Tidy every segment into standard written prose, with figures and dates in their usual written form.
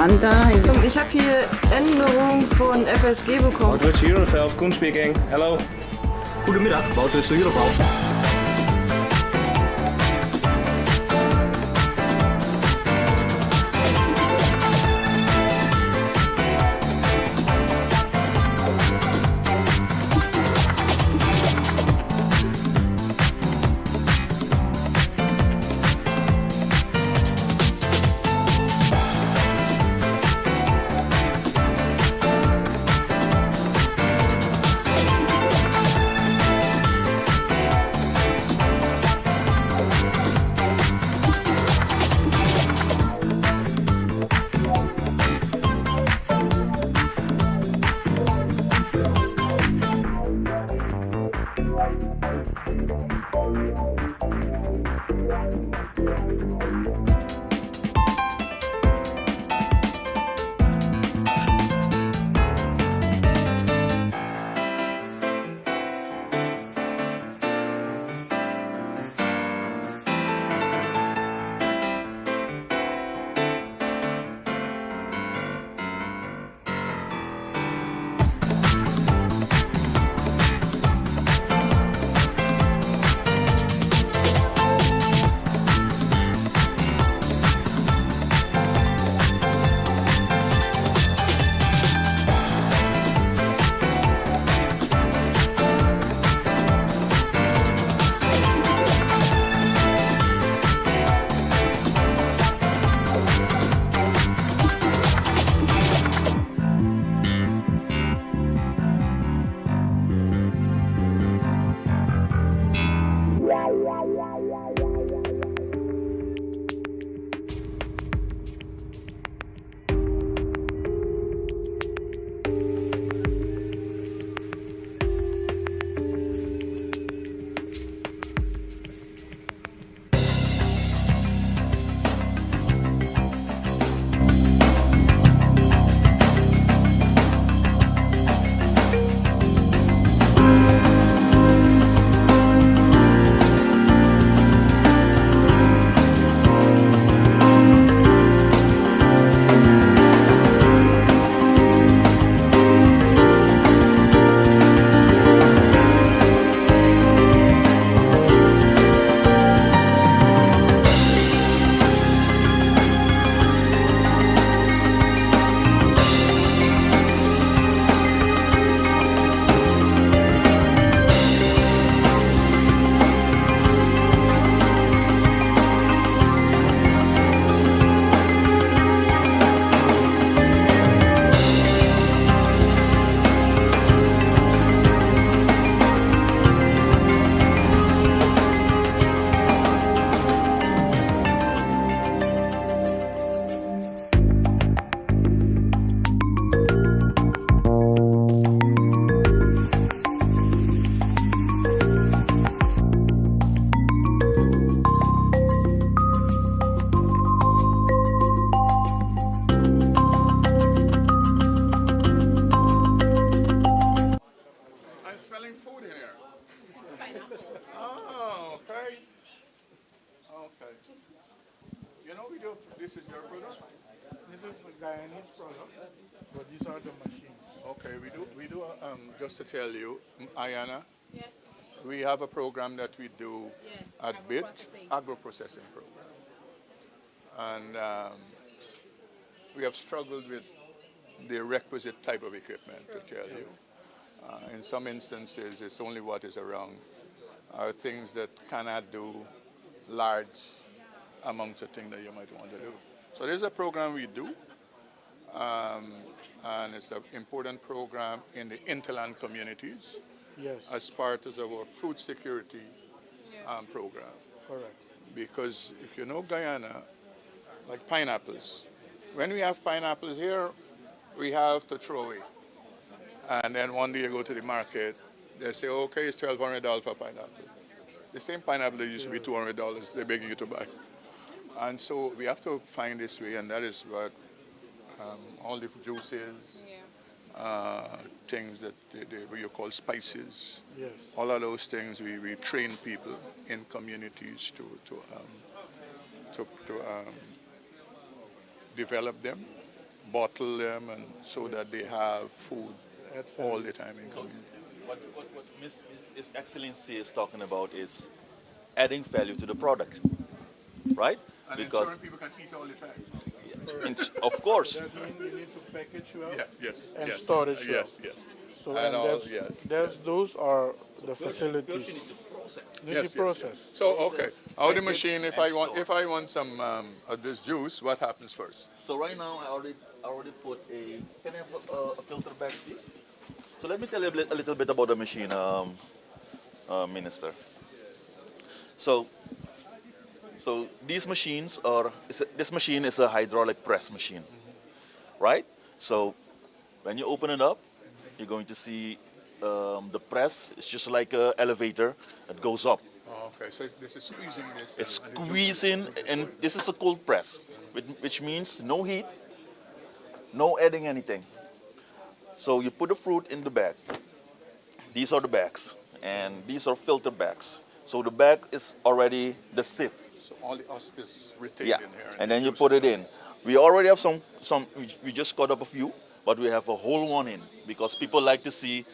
Land da. Ich habe hier Änderungen von FSG bekommen. Woutwits Herenveld, Koen speaking. Hello. Goedemiddag, Woutwits Herenveld. This is your product? This is Guyanese product, but these are the machines. Okay, we do. Just to tell you, Ayana, yes, we have a program that we do at BIT, agro-processing program. And we have struggled with the requisite type of equipment, to tell you. In some instances, it's only what is around, are things that cannot do large amounts of things that you might want to do. So there's a program we do, and it's an important program in the interland communities, yes, as part of our food security program. Correct. Because if you know Guyana, like pineapples, when we have pineapples here, we have to throw away. And then one day you go to the market, they say, okay, it's $1,200 for pineapple. The same pineapple that used to be $200, they're begging you to buy. And so we have to find this way, and that is what all the juices, things that what you call spices, yes, all of those things, we train people in communities to develop them bottle them, and so that they have food all the time in community. What His Excellency is talking about is adding value to the product, right? And Because ensuring people can eat all the time. of course, That means you need to package well Yeah, yes, and yes, store it well. yes, yes. So And and all, that's, yes, that's those are the facilities. Need Yes, the yes, process. yes. So okay, out the Package machine. If and I want, store. if I want some of this juice, what happens first? so right now I already put a. Can I have a filter bag, please? So let me tell you a little bit about the machine, Minister. So these machines are. This machine is a hydraulic press machine, right? So when you open it up, you're going to see the press. It's just like an elevator that goes up. Oh, okay, so this is squeezing this. It's and the juice- squeezing, and this is a cold press, which means no heat, no adding anything. So you put the fruit in the bag. These are the bags, and these are filter bags. So the bag is already the sieve. So all the husk is retained Yeah, in here. and the then you juice put is it in. We already have some. We just cut up a few, but we have a whole one in because people like to see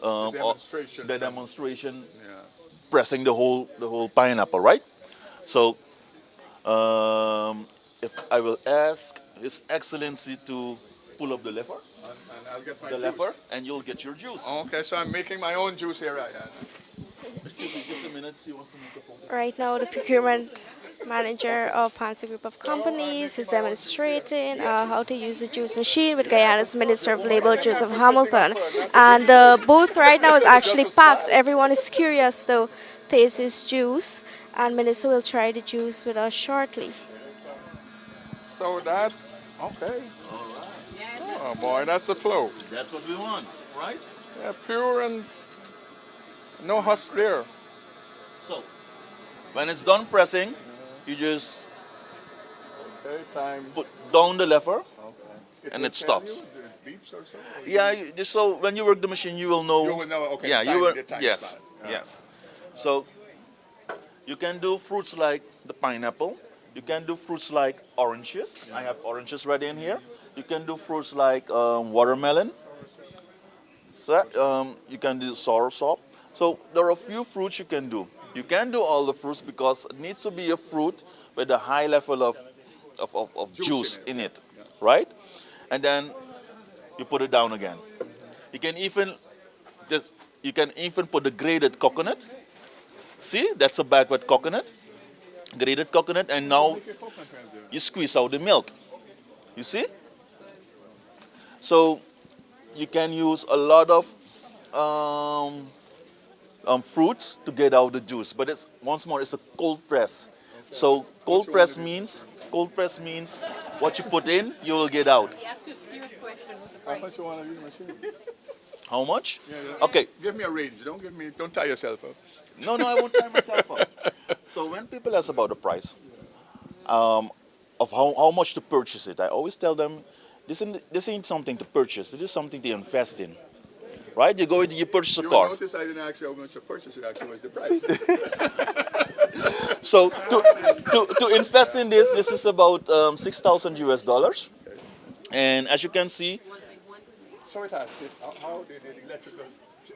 The demonstration. the demonstration Yeah. pressing the whole pineapple, right? So if I will ask His Excellency to pull up the lever, And I'll get my the juice. lever, and you'll get your juice. Okay, so I'm making my own juice here, right? Excuse me, just a minute. She wants to make a phone. Right now, the procurement manager of Pansi Group of Companies is demonstrating how to use the juice machine with Guyana's Minister of Labor, Joseph Hamilton. And the booth right now is actually packed. Everyone is curious to taste his juice, and Minister will try the juice with us shortly. So that, okay. Oh boy, that's a flow. That's what we want, right? Yeah, pure and no husk there. So when it's done pressing, you just Okay, time. put down the lever, It and will it tell stops. you, it beeps or something? Yeah, just so when you work the machine, you will know. You will know, okay, Yeah, time, you will. the time Yes, span. Yeah. yes. So you can do fruits like the pineapple. You can do fruits like oranges. I have oranges ready in here. You can do fruits like watermelon. So, you can do soursop. So there are a few fruits you can do. You can do all the fruits because it needs to be a fruit with a high level of juice in it, right? And then you put it down again. You can even put the grated coconut. See, that's a bag with coconut, grated coconut, and now you squeeze out the milk. You see? So you can use a lot of fruits to get out the juice, but it's once more it's a cold press. So cold press means what you put in, you will get out. He asked you a serious question. What's the How price? much you want to use the machine? How much? Yeah. Okay. Give me a range. Don't tie yourself up. No, I won't tie myself up. So when people ask about the price of how much to purchase it, I always tell them this ain't something to purchase. This is something to invest in. Right? You purchase a You car. will notice I didn't ask you how much to purchase it. Actually, was the price. So to invest in this is about $6,000 US. And as you can see, So it has. How did the electrical?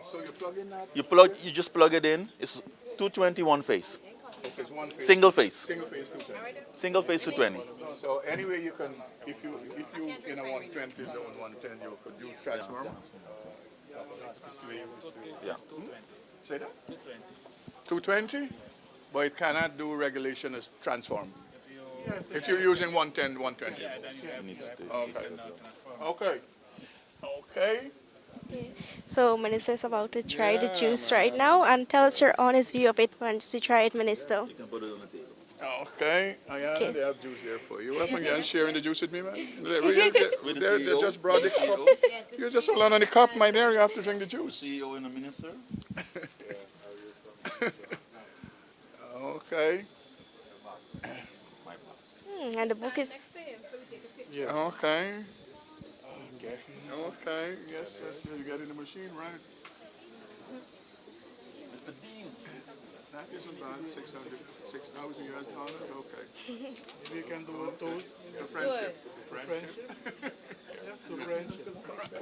So you plug in that. you just plug it in. It's 221 phase. Okay, it's one phase. Single phase. Single phase 210. Single phase 220. So anyway, you can if you in a 120 zone 110 you could use transformer. Yeah. Say that. 220. But it cannot do regulation as transform. If you're using 110, 120. Okay. Okay. Okay. So Minister is about to try the juice right now, and tell us your honest view of it once you try it, Minister. You can put it on the table. Okay. Okay. They have juice here for you. What again? Sharing the juice with me, man? With the They CEO. just brought the CEO. cup. You just hold on the cup, my dear. You have to drink the juice. CEO and the minister. Okay. And the book is Okay. Okay. Yes. You get in the machine, right? Mr. Dean. That isn't bad. 6,000 US dollars. Okay. We can do a toast. The friendship. The friendship.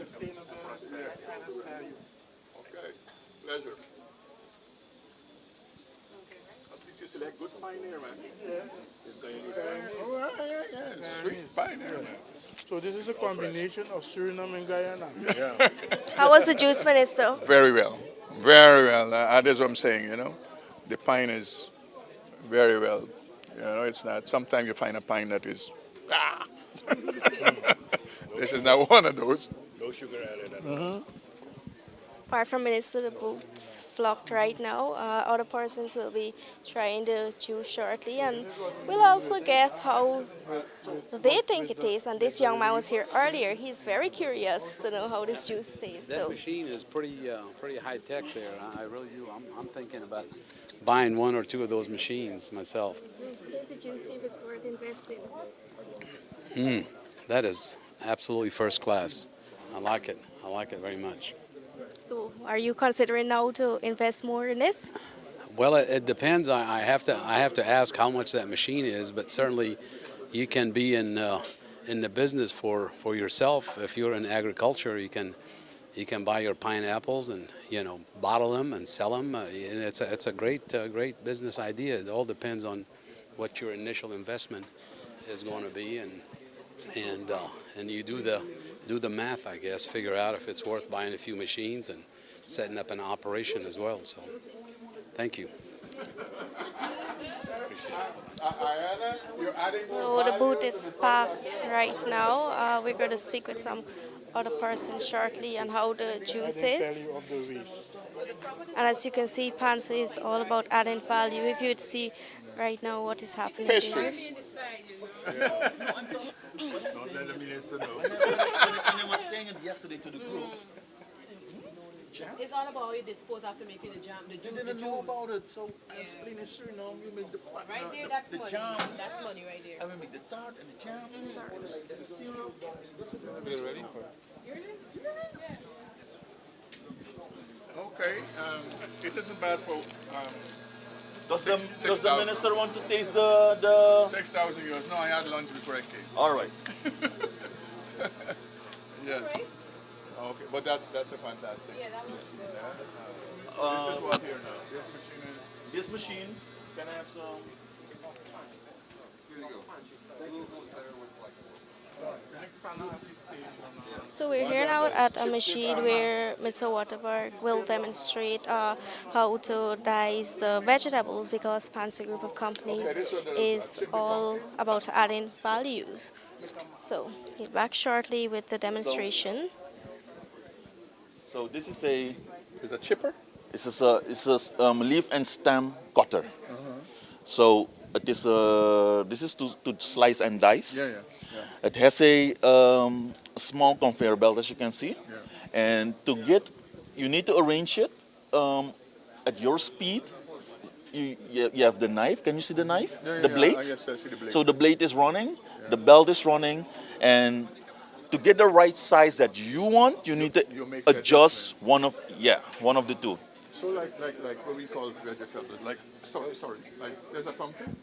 Sustainability and value. Okay, pleasure. At least you select good pioneer, man. It's going yeah. Sweet pioneer, man. So this is a combination of Suriname and Guyana. How was the juice, Minister? Very well, very well. That's what I'm saying, you know. The pine is very well. You know, it's not, sometimes you find a pine that is, ah. This is not one of those. No sugar added at all. Apart from Minister, the booths flocked right now. Other persons will be trying the juice shortly, and we'll also get how they think it tastes. And this young man was here earlier. He's very curious to know how this juice tastes. That So machine is pretty high tech there. I really do. I'm thinking about buying one or two of those machines myself. taste the juice, see if it's worth investing. That is absolutely first class. I like it. I like it very much. So, are you considering now to invest more in this? Well, it depends. I have to ask how much that machine is, but certainly you can be in the business for yourself. If you're in agriculture, you can buy your pineapples and bottle them and sell them. And it's a great business idea. It all depends on what your initial investment is going to be, and you do the math, I guess, figure out if it's worth buying a few machines and setting up an operation as well. So, thank you. So the booth is packed right now. We're going to speak with some other persons shortly on how the juice is. Value of the waste. And as you can see, Pansy is all about adding value. If you would see right now what is happening Pastry. there. Don't let the minister know. And I was saying it yesterday to the group. It's all about how you dispose after making the jam, the They juice, didn't the know juice. about it, so I explained in Suriname, you make the Right there, that's the money. jam. That's money right there. And we make the tart and the jam, the syrup. You ready? Okay, it isn't bad for Does the minister want to taste the 6,000 euros. No, I had lunch before I came. All right. Yes. Okay, but that's a fantastic. Yeah, that looks good. This is what here now. This machine is This machine, can I have some? So we're here now at a machine where Mr. Waterberg will demonstrate how to dice the vegetables, because Pansy Group of Companies is all about adding values. So he's back shortly with the demonstration. So this is a chipper. it's a leaf and stem cutter. So it is this is to slice and dice. Yeah. It has a small conveyor belt, as you can see, and you need to arrange it at your speed. You have the knife. Can you see the knife? The blade. Yes, I see the blade. So the blade is running, the belt is running, and to get the right size that you want, you need to you make the adjust one of the two. So like what we call vegetables. Like sorry. Like there's a pumpkin.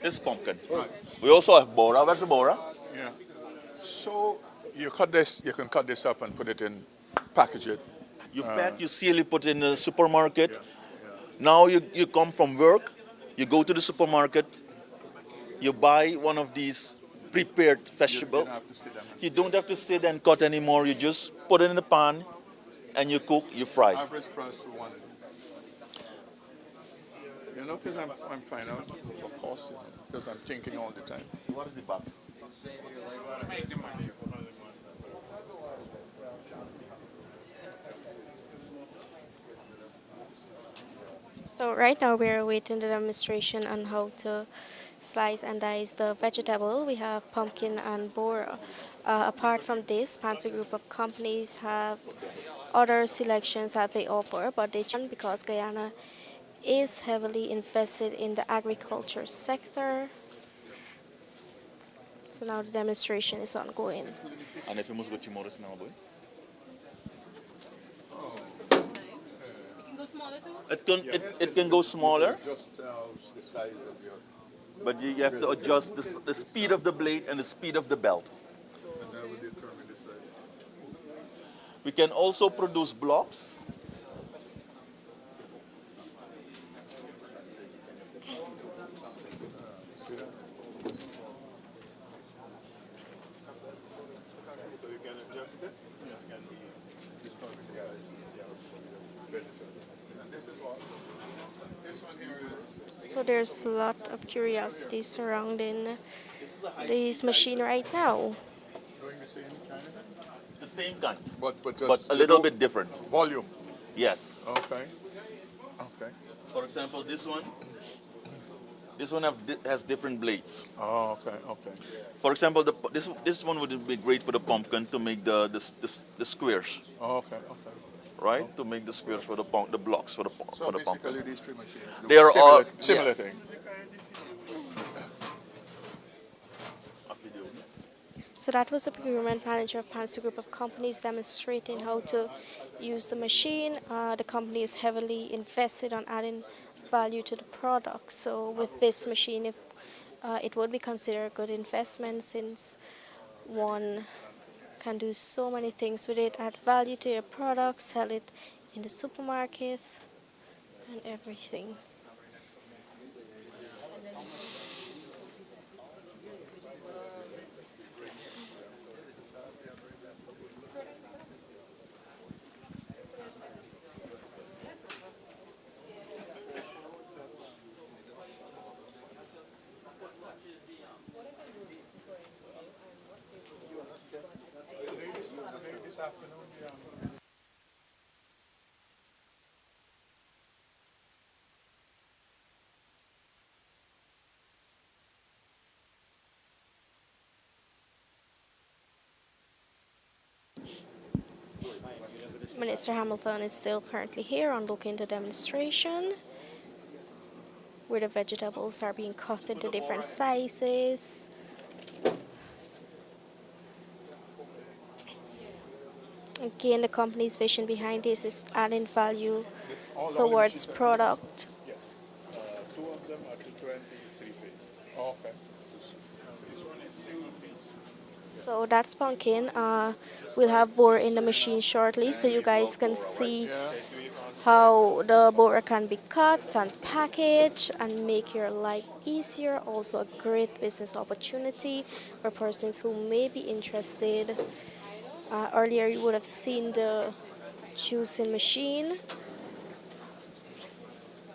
This is pumpkin. Right. We also have bora. Where's the bora? Yeah. So you can cut this up and put it in, package it. You pack, you seal, you put it in the supermarket. Now you come from work, you go to the supermarket, you buy one of these prepared vegetables. You don't have to sit down. You don't have to sit and cut anymore. You just put it in the pan and you cook, you fry. Average price for one. You notice I'm finding out the cost because I'm thinking all the time. What is the back? So right now we're awaiting the demonstration on how to slice and dice the vegetable. We have pumpkin and bora. Apart from this, Pansy Group of Companies have other selections that they offer, but they choose because Guyana is heavily invested in the agriculture sector. So now the demonstration is ongoing. And if you must go to Morris now, boy? You can go smaller too? It can go smaller, Just the size of your, but you have to adjust the speed of the blade and the speed of the belt. and that will determine the size. We can also produce blocks. So there's a lot of curiosity surrounding this machine right now. Doing the same kind of thing? The same kind, But but just a you little do bit different. volume. Yes. Okay. Okay. For example, this one has different blades. Oh, okay. Okay. For example, this one would be great for the pumpkin to make the squares, Oh, okay. Okay. right? To make the squares for the blocks for So the pumpkin. basically, these three machines do They are all similar yes. thing. So that was the procurement manager of Panzer Group of Companies demonstrating how to use the machine. The company is heavily invested on adding value to the product. So with this machine, if it would be considered a good investment since one can do so many things with it, add value to your product, sell it in the supermarket and everything. This afternoon, yeah. Minister Hamilton is still currently here on looking the demonstration where the vegetables are being cut into different sizes. Again, the company's vision behind this is adding value This all towards machines. product. Yes. Two of them are 220 three-phase. Oh, okay. So that's pumpkin. We'll have borer in the machine shortly so you guys can see Yeah. how the borer can be cut and packaged and make your life easier. Also a great business opportunity for persons who may be interested. Earlier you would have seen the juicing machine.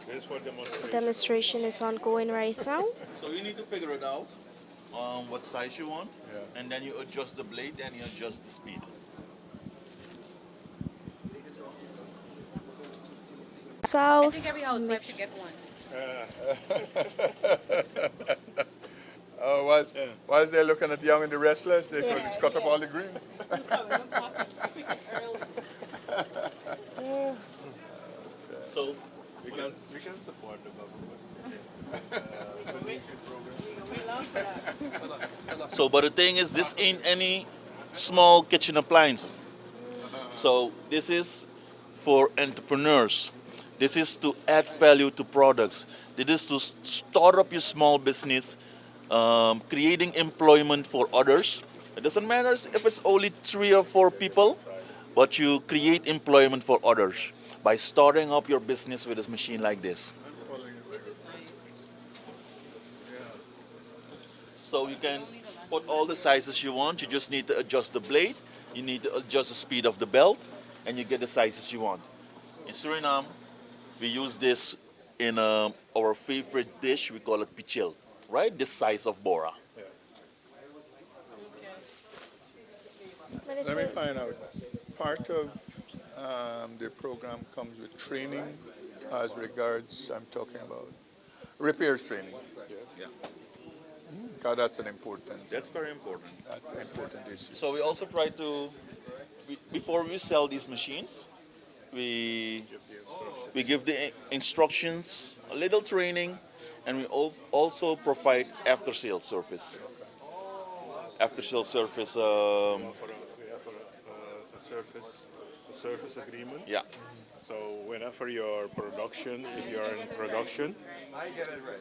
This is for The demonstration. demonstration is ongoing right now. So you need to figure it out, what size you want, Yeah. and then you adjust the blade and you adjust the speed. I South. think every housewife should get one. Oh, whilst they're looking at Young and the Restless, they could cut up all the greens. So We can support the government. but the thing is, this ain't any small kitchen appliance. So this is for entrepreneurs. This is to add value to products. This is to start up your small business, creating employment for others. It doesn't matter if it's only 3 or 4 people, but you create employment for others by starting up your business with a machine like this. So you can put all the sizes you want. You just need to adjust the blade. You need to adjust the speed of the belt, and you get the sizes you want. In Suriname, we use this in our favorite dish. We call it pichil, right? This size of bora. Let me find out. Part of the program comes with training as regards, I'm talking about repairs training. Yes. Yeah. God, that's an important, That's very important. that's an important issue. So we also try to, before we sell these machines, we give the instructions, a little training, and we also provide after-sales service. After-sales service, We have a service agreement. yeah. So whenever your production, if you are in production,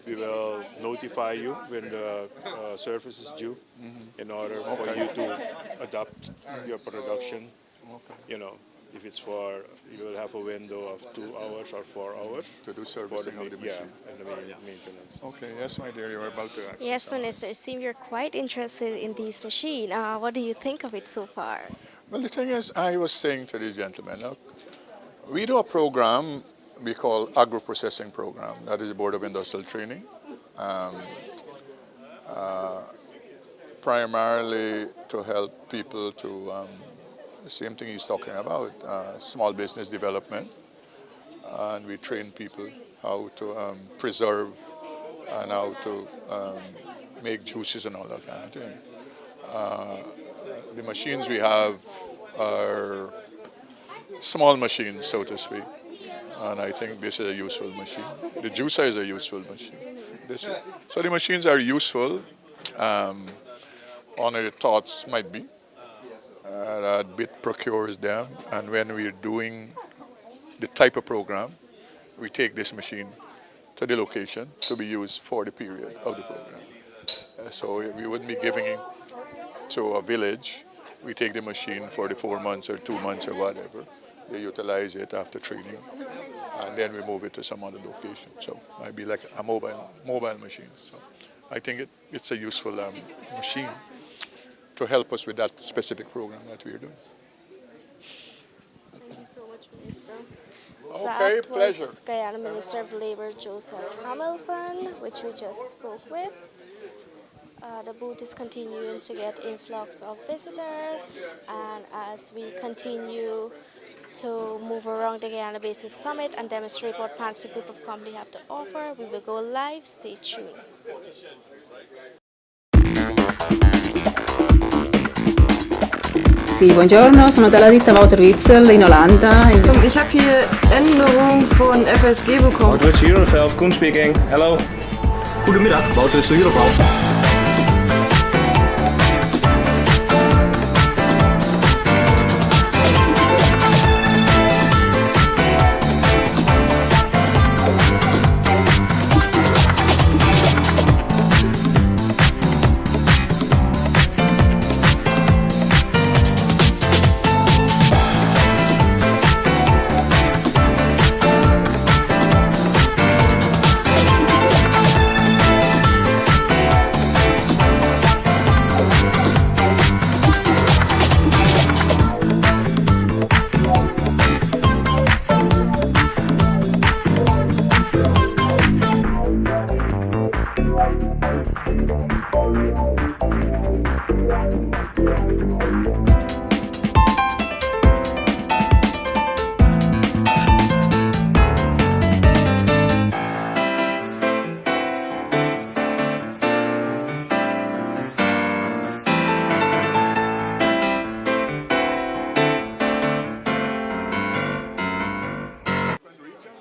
we will notify you when the service is due in order for you to adapt your production You know, if it's you will have a window of 2 hours or 4 hours To do servicing of the machine. and the maintenance. Okay, yes, my dear, you were about to ask. Yes, Minister, it seems you're quite interested in this machine. What do you think of it so far? Well, the thing is, I was saying to these gentlemen, look, we do a program we call agro-processing program. That is the Board of Industrial Training. Um, Primarily to help people to, the same thing he's talking about, small business development. And we train people how to preserve and how to make juices and all that kind of thing. The machines we have are small machines, so to speak. And I think this is a useful machine. The juicer is a useful machine. So the machines are useful. One of the thoughts might be that BIT procures them, and when we're doing the type of program, we take this machine to the location to be used for the period of the program. So we wouldn't be giving it to a village. We take the machine for the 4 months or 2 months or whatever. They utilize it after training, and then we move it to some other location. So it might be like a mobile machine. So I think it's a useful machine to help us with that specific program that we are doing. Thank you so much, Minister. Okay, That pleasure. was Guyana Minister of Labor Joseph Hamilton, which we just spoke with. The booth is continuing to get influx of visitors, and as we continue to move around the Guyana Basin Summit and demonstrate what Panzer Group of Company have to offer, we will go live. Stay tuned. Sì, buongiorno, sono dalla ditta Wouter Witzel in Olanda. Ich habe hier Änderungen von FSG bekommen. Wouter Witzel Euroveld, Koen speaking. Hello. Goedemiddag, Wouter Witzel Euroveld.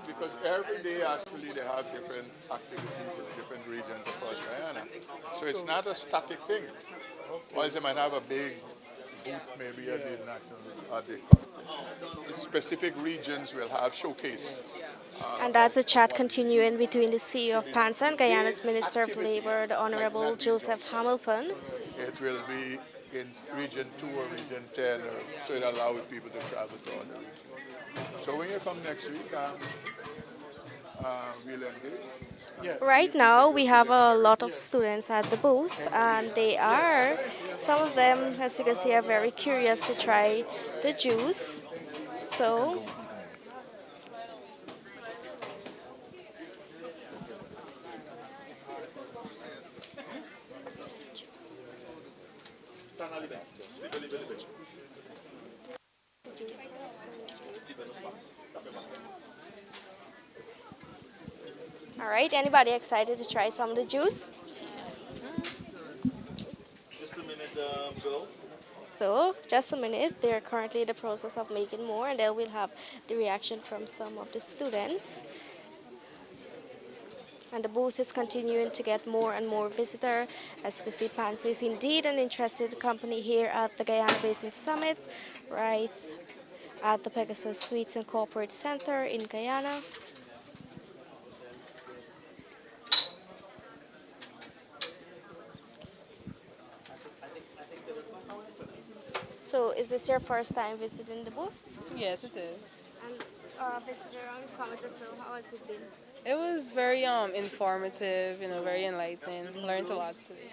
Because every day actually they have different activities in different regions across Guyana. So it's not a static thing. Whilst they might have a big booth maybe at the national, at the specific regions will have showcase. And that's a chat continuing between the CEO of PANSA and Guyana's Minister of Labor, the Honorable Joseph Hamilton. It will be in region 2 or region 10, so it allows people to travel to other regions. So when you come next week, we'll engage. Right now, we have a lot of students at the booth, and some of them, as you can see, are very curious to try the juice. So, all right, anybody excited to try some of the juice? Just a minute, girls. So, just a minute, they're currently in the process of making more, and then we'll have the reaction from some of the students. And the booth is continuing to get more and more visitors. As you can see, Pansa is indeed an interested company here at the Guyana Basin Summit, right at the Pegasus Suites and Corporate Center in Guyana. So is this your first time visiting the booth? Yes, it is. And visited around the summit or so, how has it been? It was very informative, very enlightening. Learned a lot today.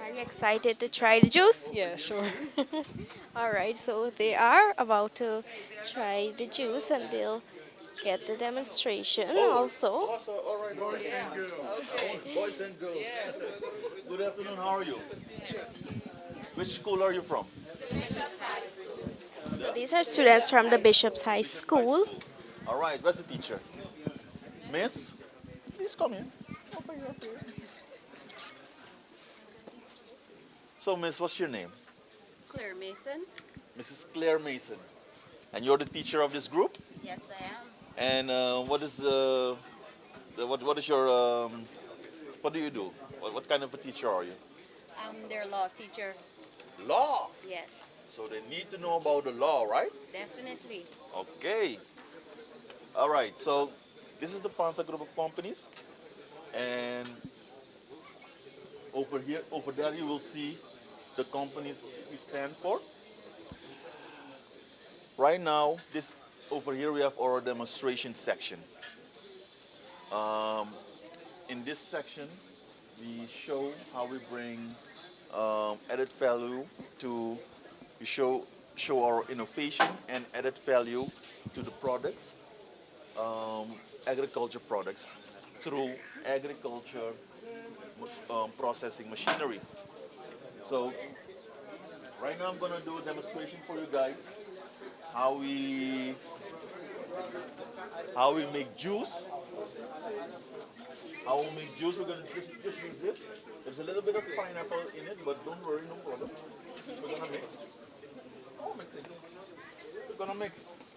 Are you excited to try the juice? Yeah, sure. All right, so they are about to try the juice and they'll get the demonstration also. All right, boys and girls. Boys and girls. Good afternoon, how are you? Which school are you from? So these are students from the Bishop's High School. All right, where's the teacher? Miss, please come in. Over here. So, Miss, what's your name? Claire Mason. Mrs. Claire Mason. And you're the teacher of this group? Yes, I am. And what is what is your what do you do? What kind of a teacher are you? I'm their law teacher. Law. Yes, So they need to know about the law, right? definitely. Okay. All right. So this is the Panza group of companies, and over there, you will see the companies we stand for. Right now, over here we have our demonstration section. In this section, we show how we bring added value to we show our innovation and added value to the products, agriculture products, through agriculture processing machinery. So right now I'm gonna do a demonstration for you guys how we make juice. How we make juice, we're gonna just use this. There's a little bit of pineapple in it, but don't worry, no problem. We're gonna mix. Oh, mix it. We're gonna mix.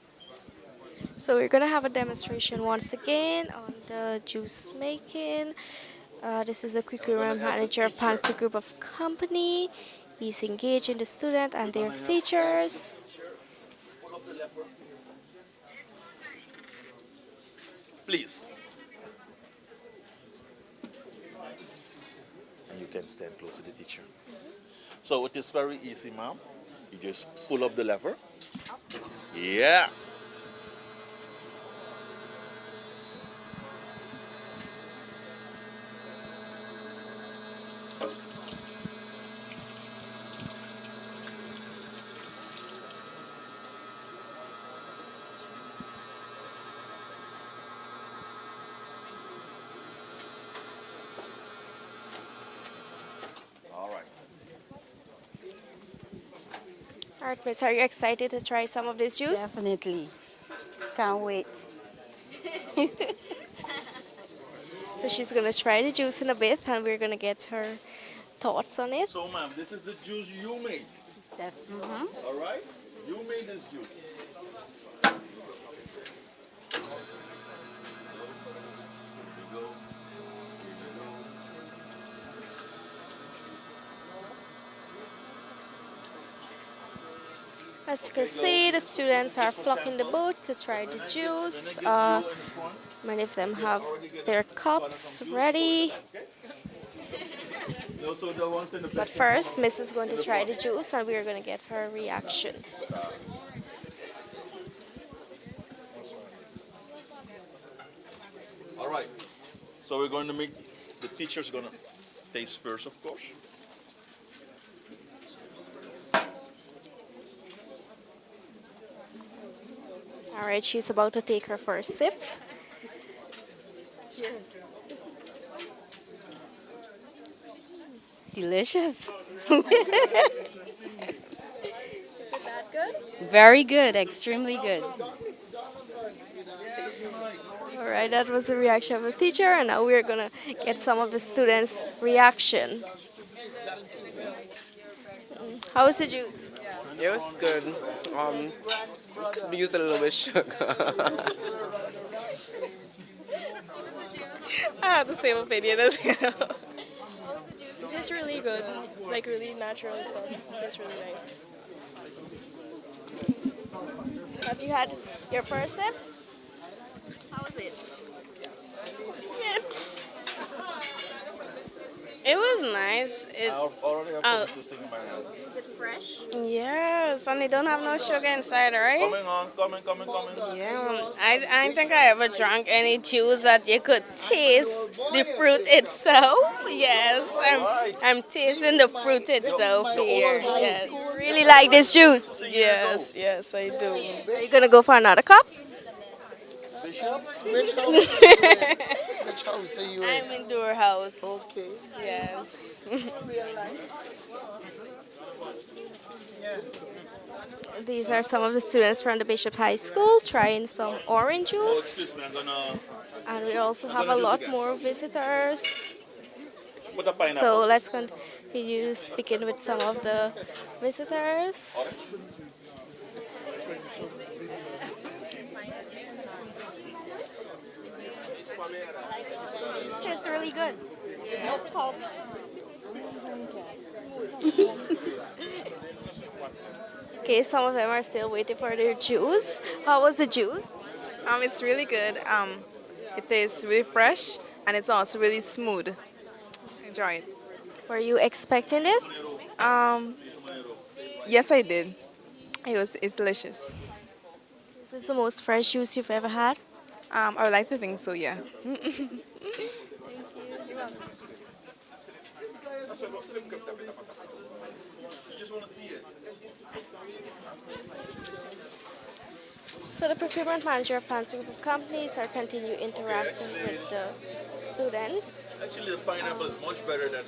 So we're gonna have a demonstration once again on the juice making. This is the curriculum manager of Panster Group of Company. He's engaging the student and their teachers. Pull up the lever. Please. And you can stand close to the teacher. So it is very easy, ma'am. You just pull up the lever. Yeah. All right. All right, Miss, are you excited to try some of this juice? Definitely. Can't wait. So she's gonna try the juice in a bit, and we're gonna get her thoughts on it. So, ma'am, this is the juice you made. All right? You made this juice. As you can see, the students are flocking the booth to try the juice. Many of them have their cups ready. But first, Miss is going to try the juice and we are going to get her reaction. All right. So we're going to make, the teacher's going to taste first, of course. All right, she's about to take her first sip. Cheers. Delicious. Is it that good? Very good. Extremely good. All right, that was the reaction of the teacher, and now we're gonna get some of the students' reaction. How was the juice? It was good. Could use a little bit sugar. I have the same opinion as you. It tastes really good, like really natural and stuff. It tastes really nice. Have you had your first sip? How was it? It was nice. Already have Uh, to sing in my head. Is it fresh? yes, and they don't have no sugar inside, right? Coming. Yeah, I don't think I ever drank any juice that you could taste the fruit itself. Yes, I'm tasting the fruit itself here. Yes. You really like this juice? Yes, I do. Are you gonna go for another cup? Which house? Which house are you in? I'm in Door House. Okay. Yes. These are some of the students from the Bishop High School trying some orange juice. And we also have a lot more visitors. Put a pineapple. So let's continue speaking with some of the visitors. Tastes really good. No pulp. Okay, some of them are still waiting for their juice. How was the juice? It's really good. It tastes really fresh and it's also really smooth. Enjoy it. Were you expecting this? Yes, I did. It's delicious. Is this the most fresh juice you've ever had? I would like to think so, yeah. So the procurement manager of Pan's Group of Companies are continue interacting with the students. Actually, the pineapple is much better than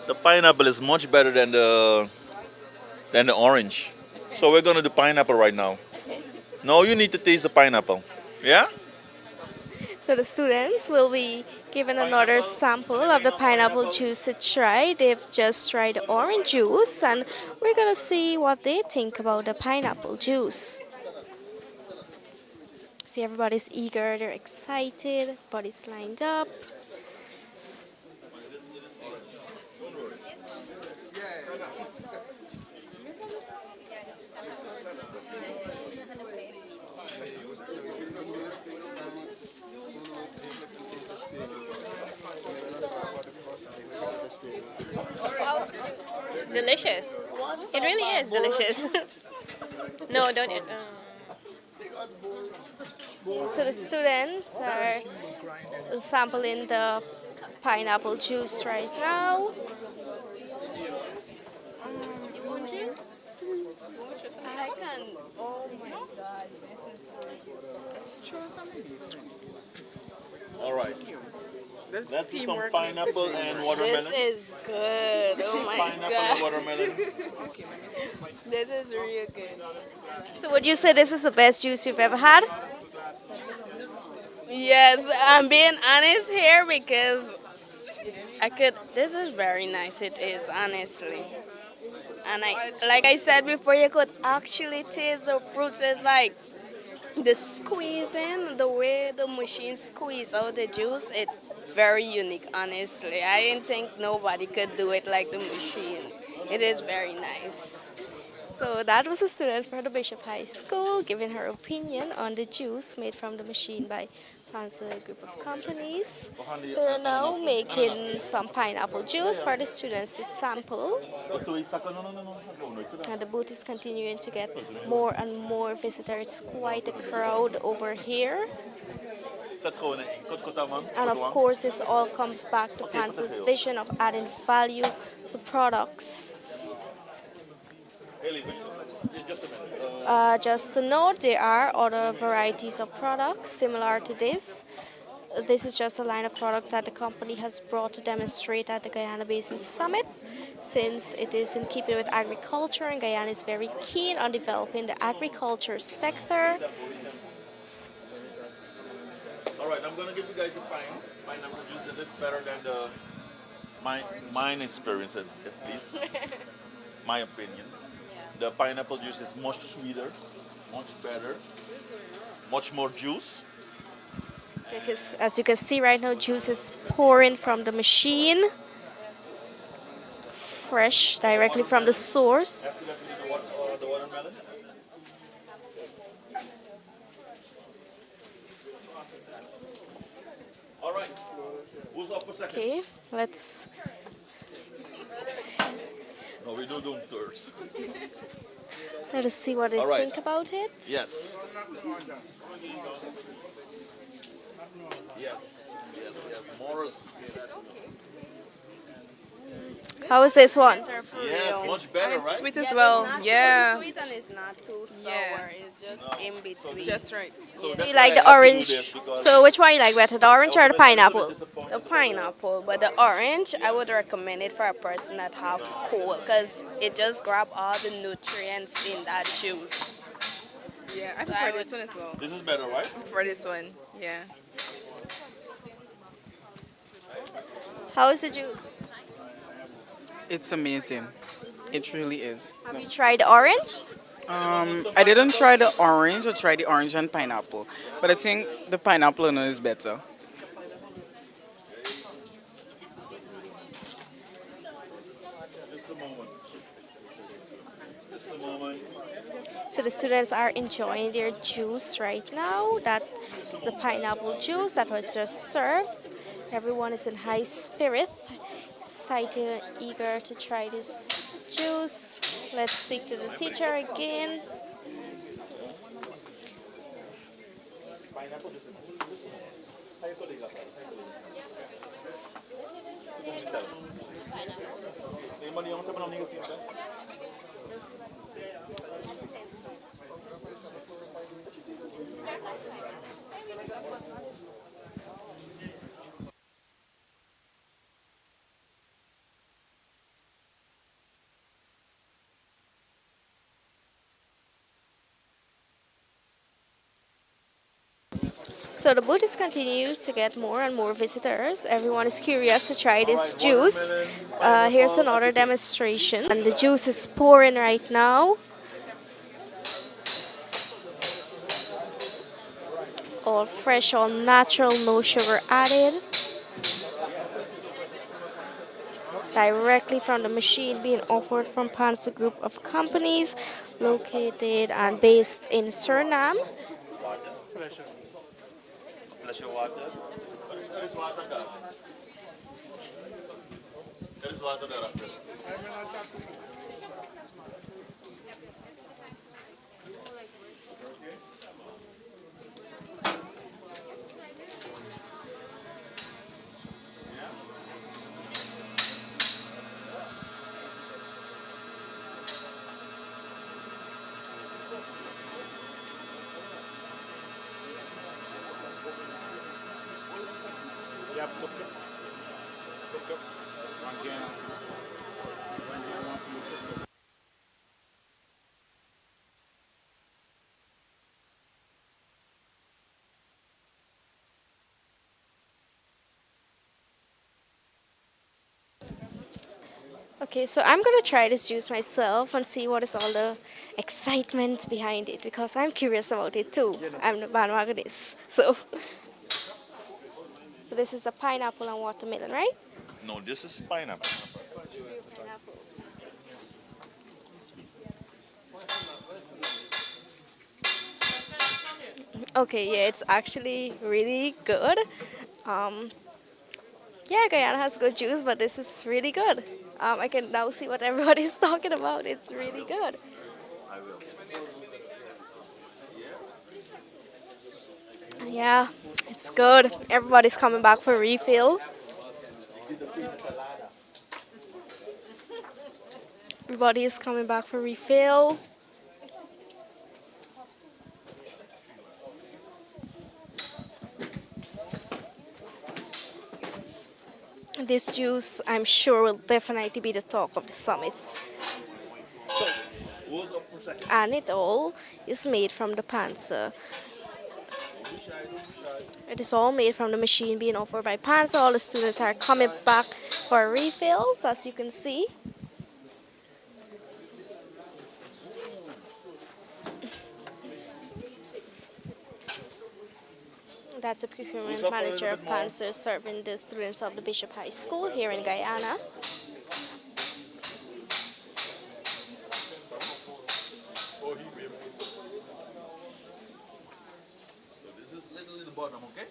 the pineapple is much better than the orange. So we're gonna do pineapple right now. No, you need to taste the pineapple. Yeah? So the students will be given another sample of the pineapple juice to try. They've just tried the orange juice and we're gonna see what they think about the pineapple juice. See, everybody's eager, they're excited, everybody's lined up. Delicious. It really is delicious. No, don't eat. So the students are sampling the pineapple juice right now. I can. Oh my God, this is All right. Let's do some pineapple and watermelon. This is good. Oh my Pineapple God. and watermelon. This is real good. So would you say this is the best juice you've ever had? Yes, I'm being honest here because this is very nice. It is, honestly. And like I said before, you could actually taste the fruits. It's like the squeezing, the way the machine squeeze out the juice. It's very unique, honestly. I didn't think nobody could do it like the machine. It is very nice. So that was a student from the Bishop High School giving her opinion on the juice made from the machine by Pan's Group of Companies. They're now making some pineapple juice for the students to sample. And the booth is continuing to get more and more visitors. Quite a crowd over here. And of course, this all comes back to Pan's vision of adding value to products. Just to note, there are other varieties of products similar to this. This is just a line of products that the company has brought to demonstrate at the Guyana Basin Summit. Since it is in keeping with agriculture, and Guyana is very keen on developing the agriculture sector. All right, I'm gonna give you guys a pineapple juice, and it's better than mine experience at least. My opinion. The pineapple juice is much sweeter, much better, much more juice. So as you can see right now, juice is pouring from the machine, fresh directly from the source. The watermelon. All right. Who's up for second? Okay, let's No, we do doom tours. let us see what they All right. think about it. Yes. Yes. Yes. Yes. Morris. How is this one? Yes, much better, right? Sweet as well. Yeah. Sweet and it's not too sour. Yeah. It's just in between. Just right. So So that's you why like I the had to do orange. this, because So which one you like better, the orange or the pineapple? The pineapple, but the orange, I would recommend it for a person that have cold because it just grab all the nutrients in that juice. Yeah, I So prefer I this would- one as well. This is better, right? I prefer this one. Yeah. How is the juice? It's amazing. It really is. Have you tried the orange? I didn't try the orange or try the orange and pineapple, but I think the pineapple one is better. Just a moment. Just a moment. So the students are enjoying their juice right now. That is the pineapple juice that was just served. Everyone is in high spirit, excited, eager to try this juice. Let's speak to the teacher again. So the booth is continuing to get more and more visitors. Everyone is curious to try this juice. Here's another demonstration. And the juice is pouring right now. All fresh, all natural, no sugar added. Directly from the machine being offered from Panzer Group of Companies located and based in Suriname. Flash of water. There is water there. There is water there after. Okay, so I'm gonna try this juice myself and see what is all the excitement behind it because I'm curious about it too. I'm the bandwagonist. So this is a pineapple and watermelon, right? No, this is pineapple. Okay, yeah, it's actually really good. Yeah, Guyana has good juice, but this is really good. I can now see what everybody's talking about. It's really good. Yeah, it's good. Everybody's coming back for refill. Everybody is coming back for refill. This juice, I'm sure, will definitely be the talk of the summit. So, who's up for second? And it all is made from the Panzer. It is all made from the machine being offered by Panzer. All the students are coming back for refills, as you can see. That's the procurement manager of Panzer serving the students of the Bishop High School here in Guyana. So this is little in the bottom, okay?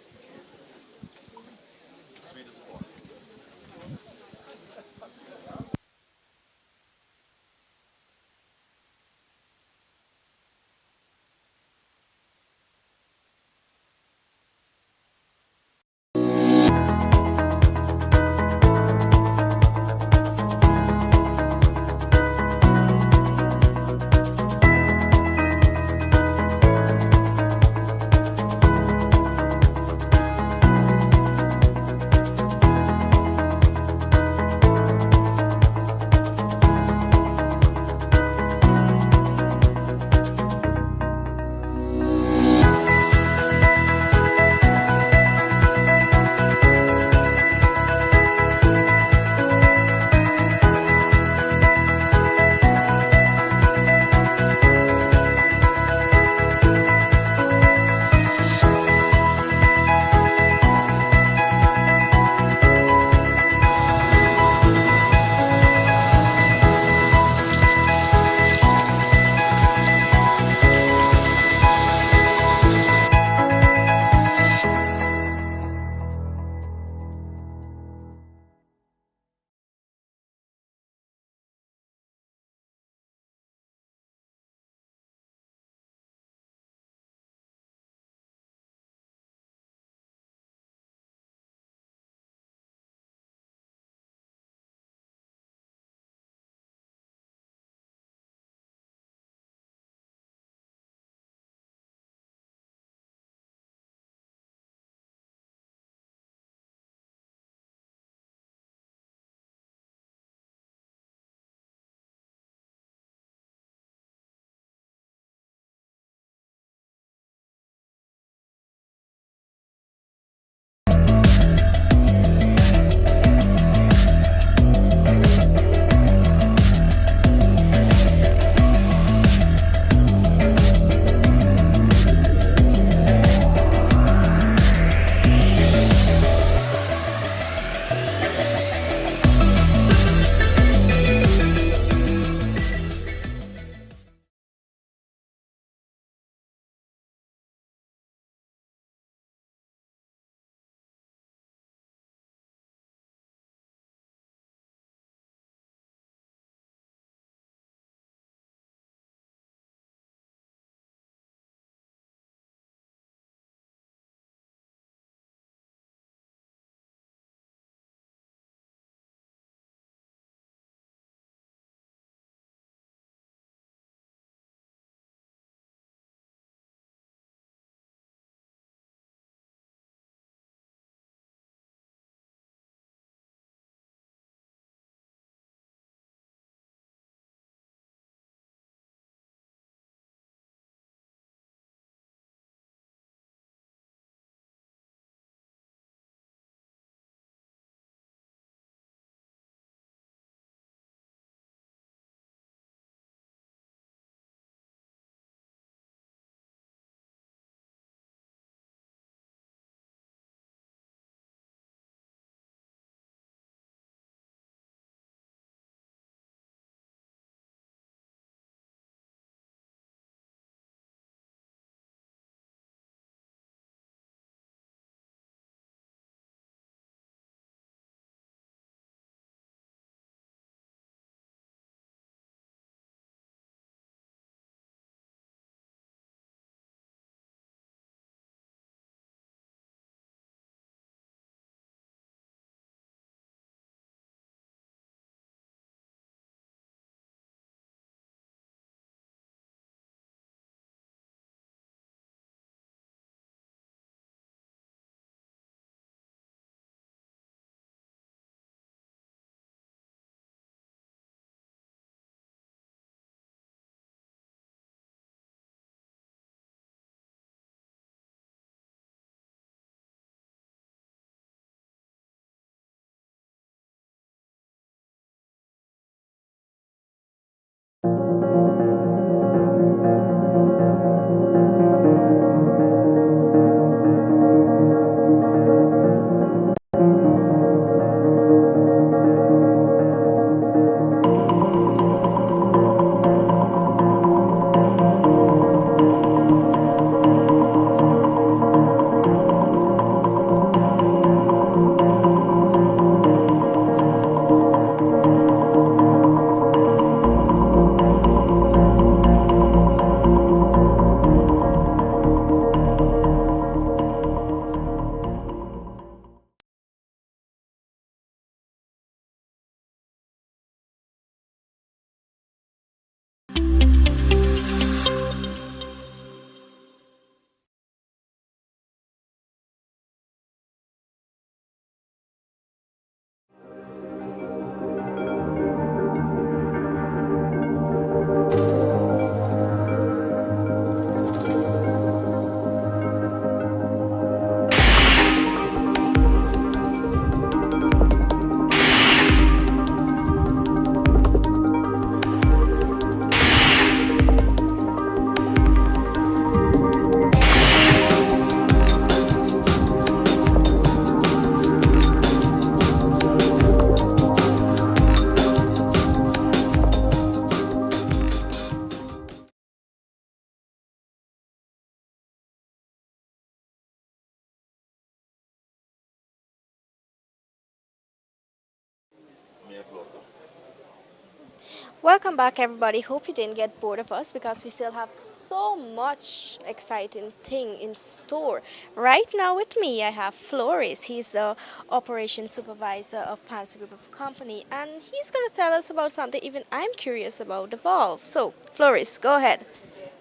Welcome back, everybody. Hope you didn't get bored of us because we still have so much exciting thing in store. Right now with me, I have Floris. He's the operations supervisor of Panzer Group of Company, and he's going to tell us about something even I'm curious about, the valve. So, Floris, go ahead.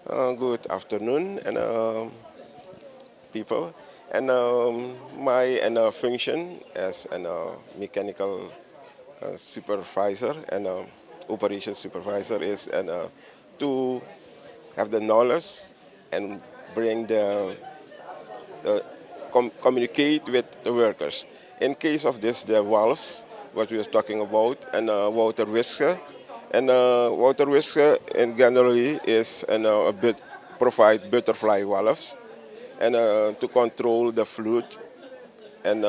Good afternoon, and people. And my function as an mechanical supervisor and operations supervisor is to have the knowledge and bring communicate with the workers. In case of this, the valves, what we was talking about, and water whisker. And water whisker in generally is a bit provide butterfly valves and to control the fluid and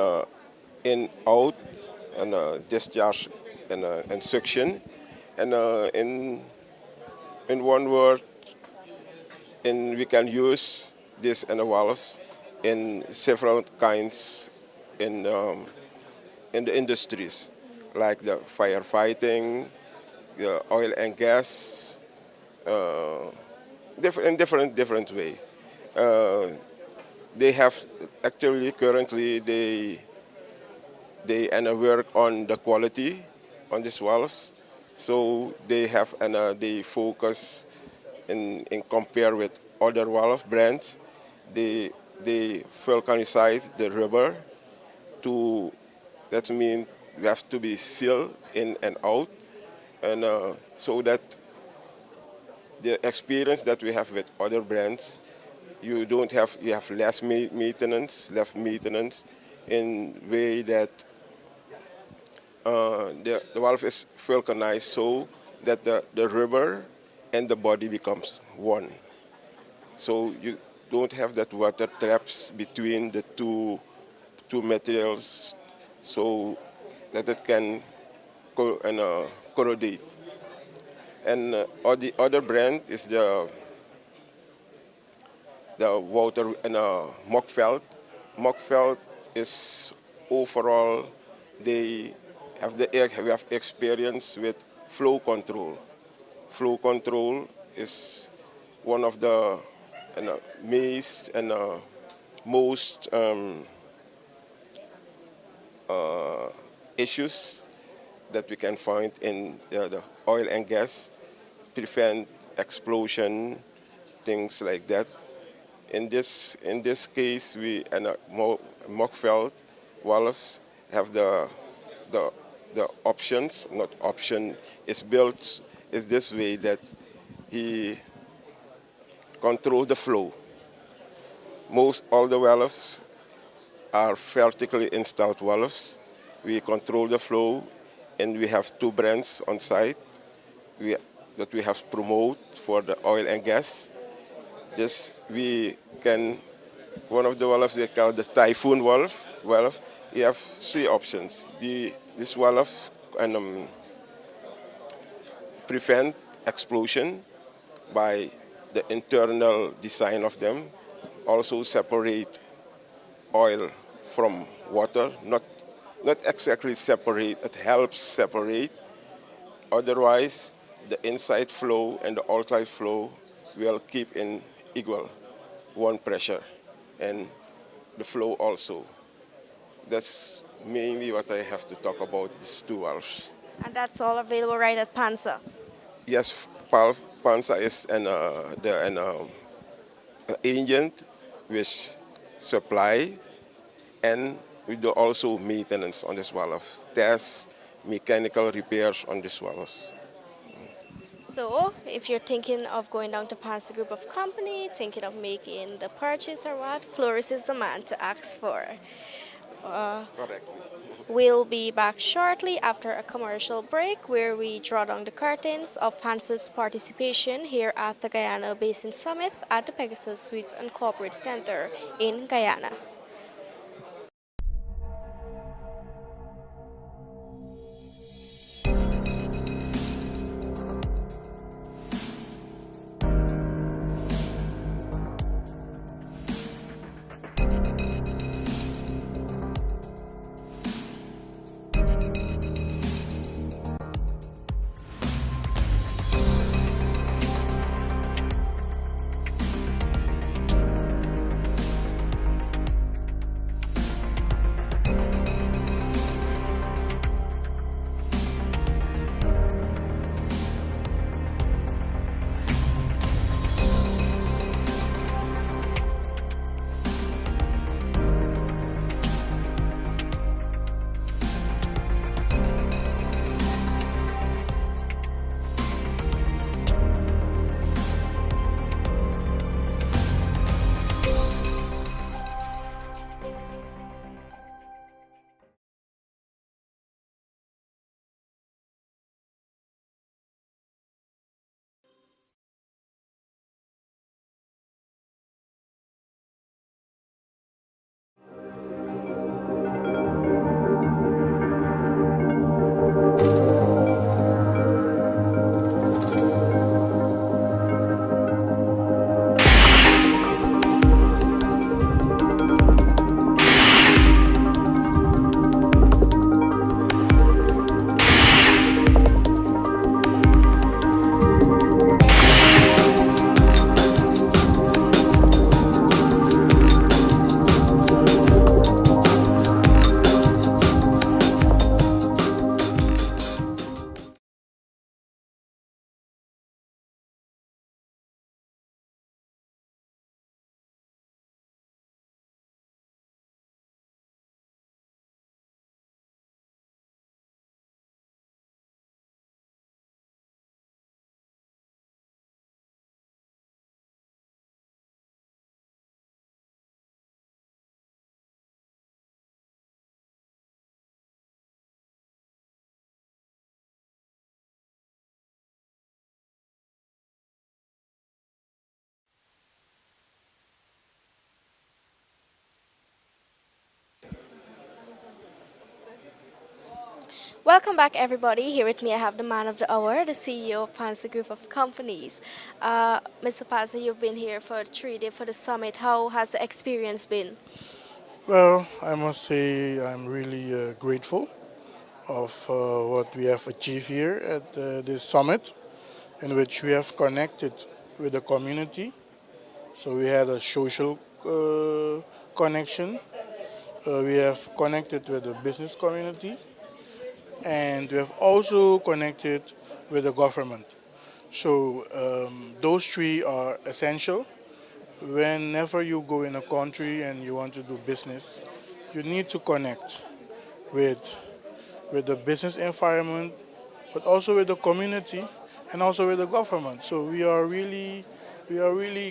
in out and discharge and suction. And in one word, we can use this and the valves in several kinds in the industries, like the firefighting, the oil and gas, different way. Uh, they have actually currently they work on the quality on these valves, so they have they focus in compare with other valve brands. They vulcanicize the rubber to that means you have to be sealed in and out, and so that the experience that we have with other brands, you have less maintenance in way that the valve is vulcanized so that the rubber and the body becomes one. So you don't have that water traps between the two materials, so that it can corrodate. And the other brand is the water and Mockfeld. Mockfeld is overall they have experience with flow control. Flow control is one of the most issues that we can find in the oil and gas, prevent explosion, things like that. In this case, we and Mockfeld valves have the options, not option, is built is this way that he control the flow. Most all the valves are vertically installed valves. We control the flow, and we have two brands on site that we have promote for the oil and gas. This we can, one of the valves we call the Typhoon valve. We have three options. This valve and prevent explosion by the internal design of them. Also separate oil from water, not exactly separate, it helps separate. Otherwise, the inside flow and the outside flow will keep in equal, one pressure, and the flow also. That's mainly what I have to talk about these two valves. And that's all available right at Panzer. Yes, Panzer is an agent which supply, and we do also maintenance on this valve, tests, mechanical repairs on these valves. So, if you're thinking of going down to Panzer Group of Company, thinking of making the purchase or what, Floris is the man to ask for. Correct. We'll be back shortly after a commercial break where we draw down the curtains of Panzer's participation here at the Guyana Basin Summit at the Pegasus Suites and Corporate Center in Guyana. Welcome back, everybody. Here with me, I have the man of the hour, the CEO of Panza Group of Companies. Mr. Panza, you've been here for 3 days for the summit. How has the experience been? Well, I must say I'm really grateful of what we have achieved here at this summit, in which we have connected with the community. So we had a social connection. We have connected with the business community, and we have also connected with the government. So those three are essential. Whenever you go in a country and you want to do business, you need to connect with the business environment, but also with the community and also with the government. So we are really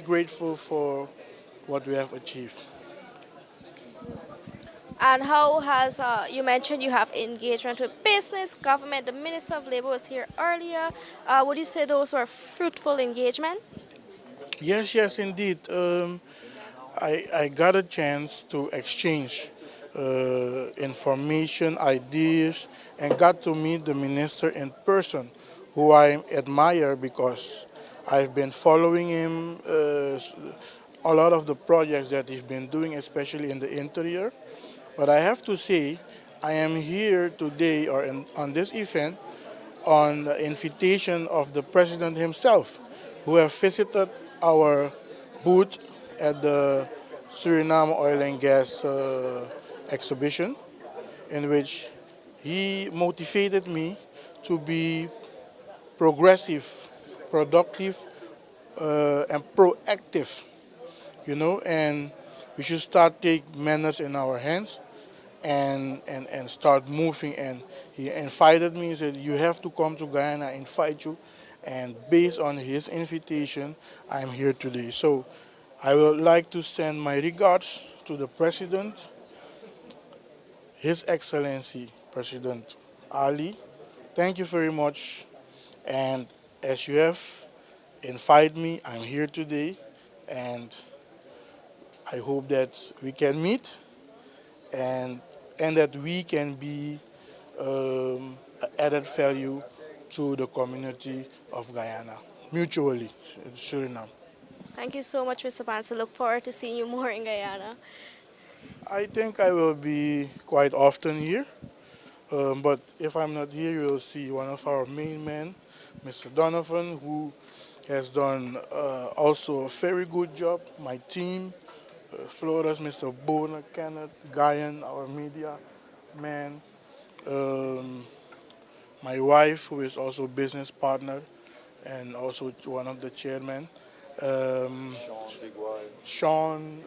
grateful for what we have achieved. And how has, you mentioned you have engagement with business, government, the Minister of Labor was here earlier. Would you say those were fruitful engagements? Yes, yes, indeed. I got a chance to exchange information, ideas, and got to meet the minister in person, who I admire because I've been following him a lot of the projects that he's been doing, especially in the interior. But I have to say, I am here today or on this event on the invitation of the president himself, who have visited our booth at the Suriname Oil and Gas exhibition, in which he motivated me to be progressive, productive, and proactive, and we should start take manners in our hands and start moving. And he invited me and said, you have to come to Guyana, I invite you. And based on his invitation, I'm here today. So I would like to send my regards to the President, His Excellency, President Ali. Thank you very much. And as you have invited me, I'm here today. And I hope that we can meet and that we can be added value to the community of Guyana, mutually, Suriname. Thank you so much, Mr. Panza. Look forward to seeing you more in Guyana. I think I will be quite often here, but if I'm not here, you will see one of our main men, Mr. Donovan, who has done also a very good job. My team, Flores, Mr. Bona, Kenneth, Guyan, our media man, my wife, who is also business partner and also one of the chairmen, Sean,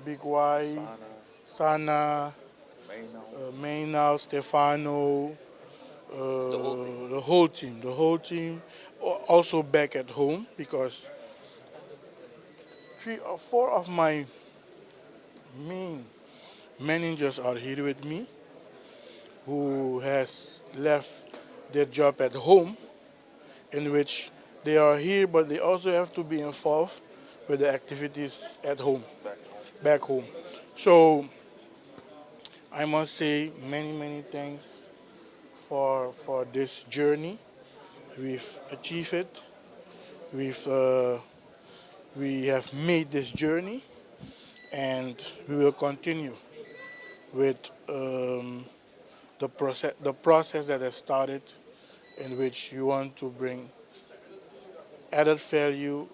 Big Y, Sana, Maynal, Stefano, the whole team, also back at home because 3 or 4 of my main managers are here with me, who has left their job at home, in which they are here, but they also have to be involved with the activities at home, back home. So I must say many thanks for this journey. We've achieved it. We have made this journey, and we will continue with the process that has started, in which you want to bring added value,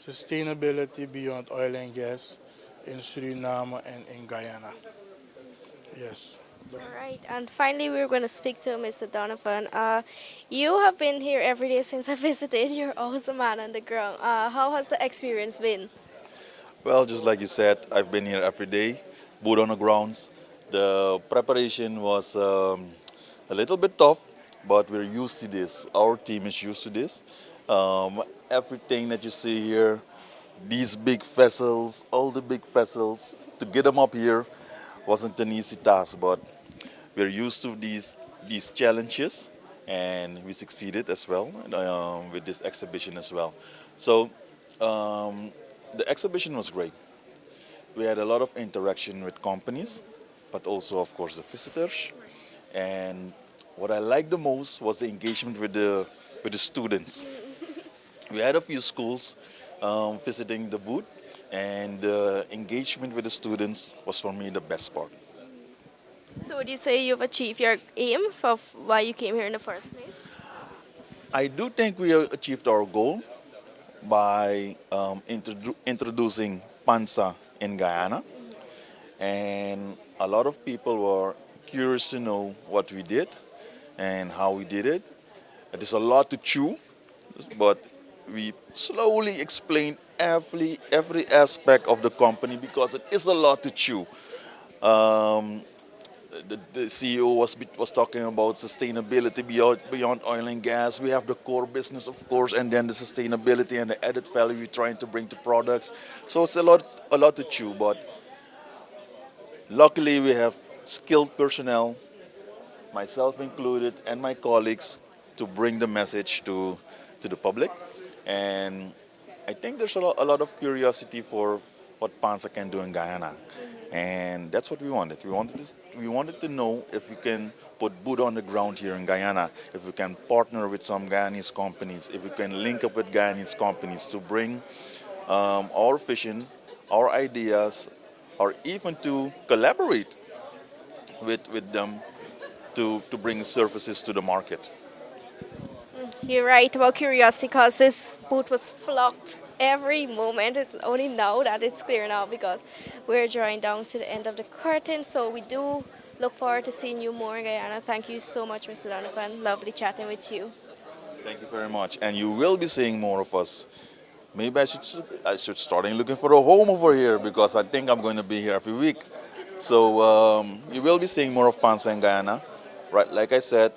sustainability beyond oil and gas in Suriname and in Guyana. Yes. All right, and finally, we're going to speak to Mr. Donovan. You have been here every day since I visited. You're always the man on the ground. How has the experience been? Well, just like you said, I've been here every day, boot on the grounds. The preparation was a little bit tough, but we're used to this. Our team is used to this. Everything that you see here, these big vessels, all the big vessels, to get them up here wasn't an easy task, but we're used to these challenges, and we succeeded as well with this exhibition as well. So the exhibition was great. We had a lot of interaction with companies, but also, of course, the visitors. And what I liked the most was the engagement with the students. We had a few schools visiting the booth, and the engagement with the students was for me the best part. So would you say you've achieved your aim for why you came here in the first place? I do think we have achieved our goal by introducing Pansa in Guyana, and a lot of people were curious to know what we did and how we did it. It is a lot to chew, but we slowly explained every aspect of the company because it is a lot to chew. Um, the CEO was talking about sustainability beyond oil and gas. We have the core business, of course, and then the sustainability and the added value we're trying to bring to products. So it's a lot to chew, but luckily we have skilled personnel, myself included, and my colleagues to bring the message to the public. And I think there's a lot of curiosity for what Pansa can do in Guyana. And that's what we wanted. We wanted to know if we can put boot on the ground here in Guyana, if we can partner with some Guyanese companies, if we can link up with Guyanese companies to bring our vision, our ideas, or even to collaborate with them to bring services to the market. You're right about curiosity because this booth was flocked every moment. It's only now that it's clear now because we're drawing down to the end of the curtain. So we do look forward to seeing you more in Guyana. Thank you so much, Mr. Donovan. Lovely chatting with you. Thank you very much. And you will be seeing more of us. Maybe I should start looking for a home over here because I think I'm going to be here every week. So you will be seeing more of Pansa in Guyana. Right, like I said,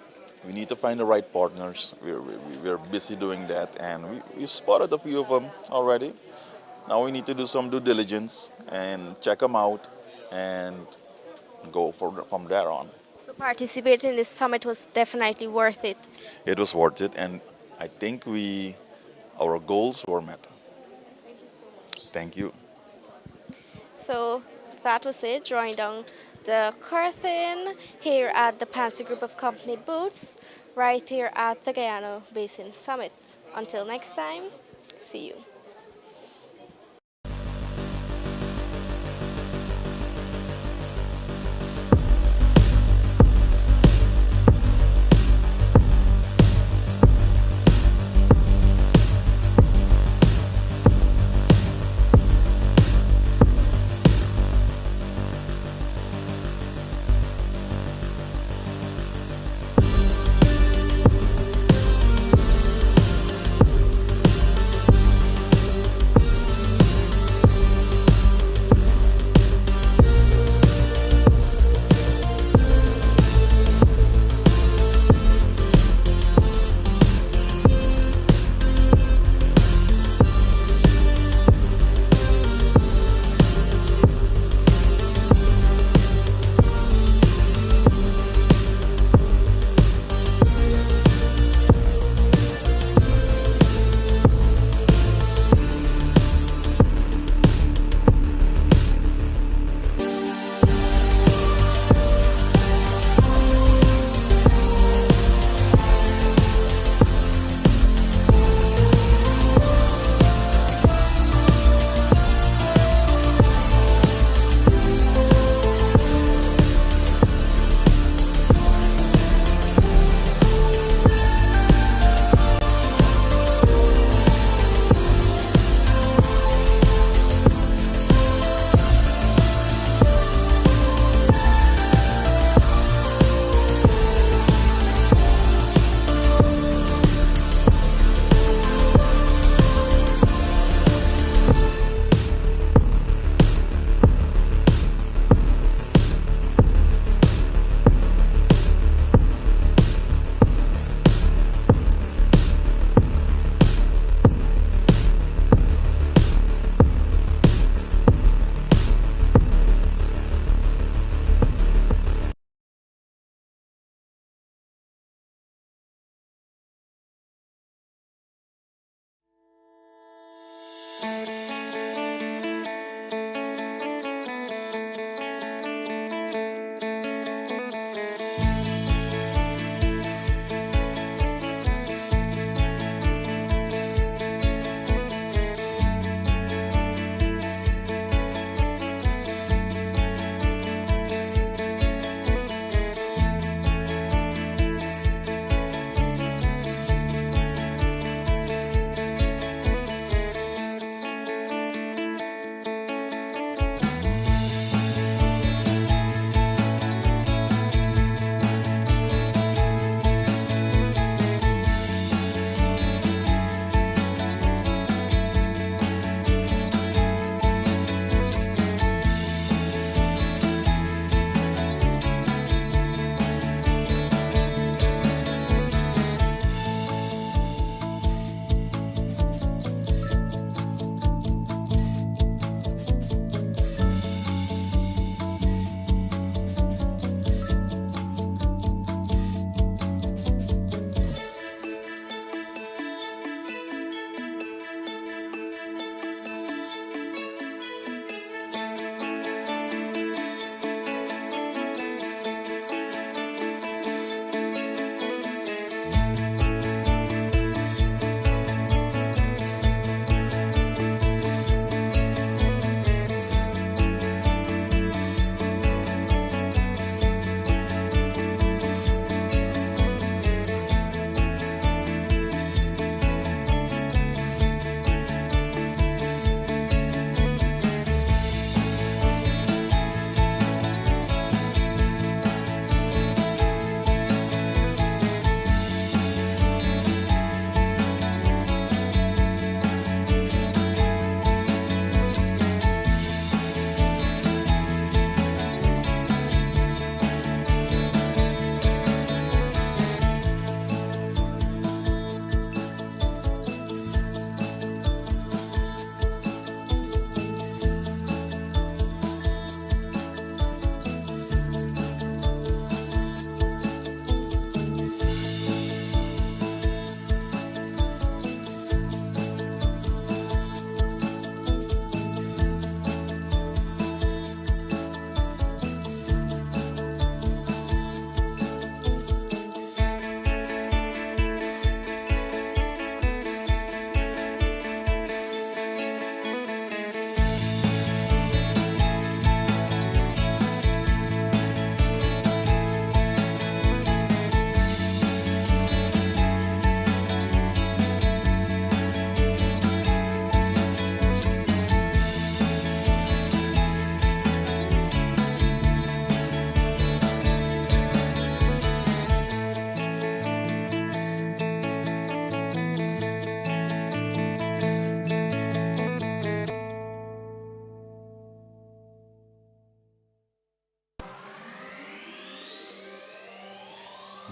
we need to find the right partners. We're busy doing that, and we've spotted a few of them already. Now we need to do some due diligence and check them out and go from there on. So participating in this summit was definitely worth it. It was worth it, and I think our goals were met. Thank you so much. Thank you. So that was it, drawing down the curtain here at the Pansa Group of Company booths, right here at the Guyana Basin Summit. Until next time, see you.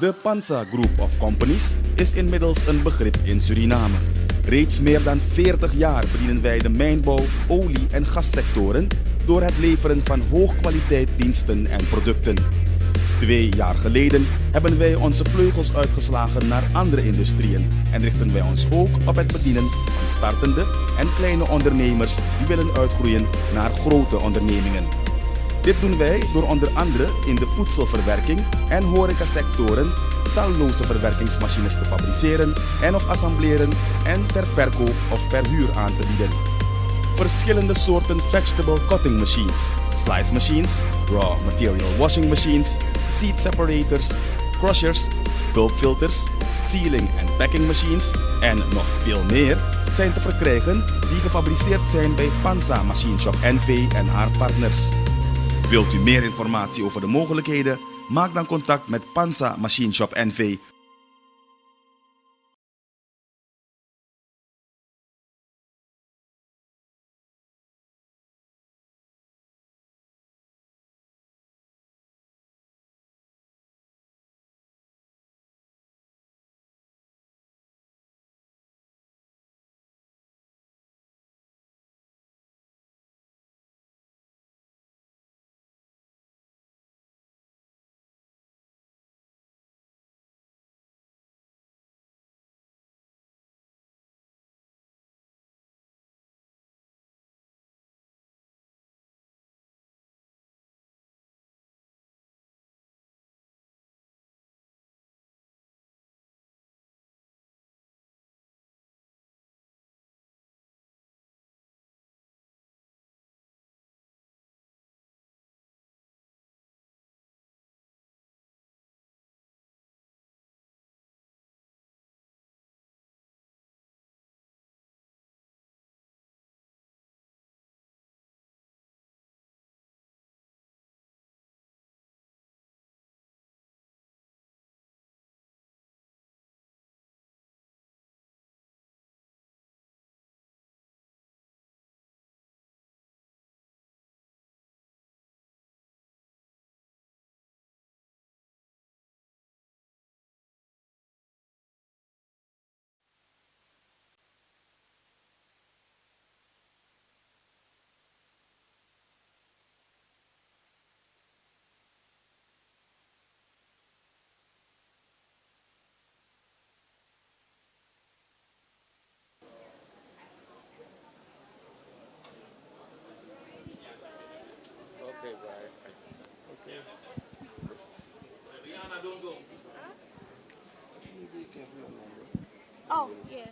De Pansa Group of Companies is inmiddels een begrip in Suriname. Reeds meer dan 40 jaar bedienen wij de mijnbouw, olie- en gassectoren door het leveren van hoogkwaliteit diensten en producten. 2 jaar geleden hebben wij onze vleugels uitgeslagen naar andere industrieën en richten wij ons ook op het bedienen van startende en kleine ondernemers die willen uitgroeien naar grote ondernemingen. Dit doen wij door onder andere in de voedselverwerking en horecasectoren talloze verwerkingsmachines te fabriceren en of assembleren en ter verkoop of verhuur aan te bieden. Verschillende soorten vegetable cutting machines, slice machines, raw material washing machines, seed separators, crushers, pulpfilters, sealing en packing machines en nog veel meer zijn te verkrijgen die gefabriceerd zijn bij Pansa Machine Shop NV en haar partners. Wilt u meer informatie over de mogelijkheden? Maak dan contact met Pansa Machine Shop NV. Oh, yeah.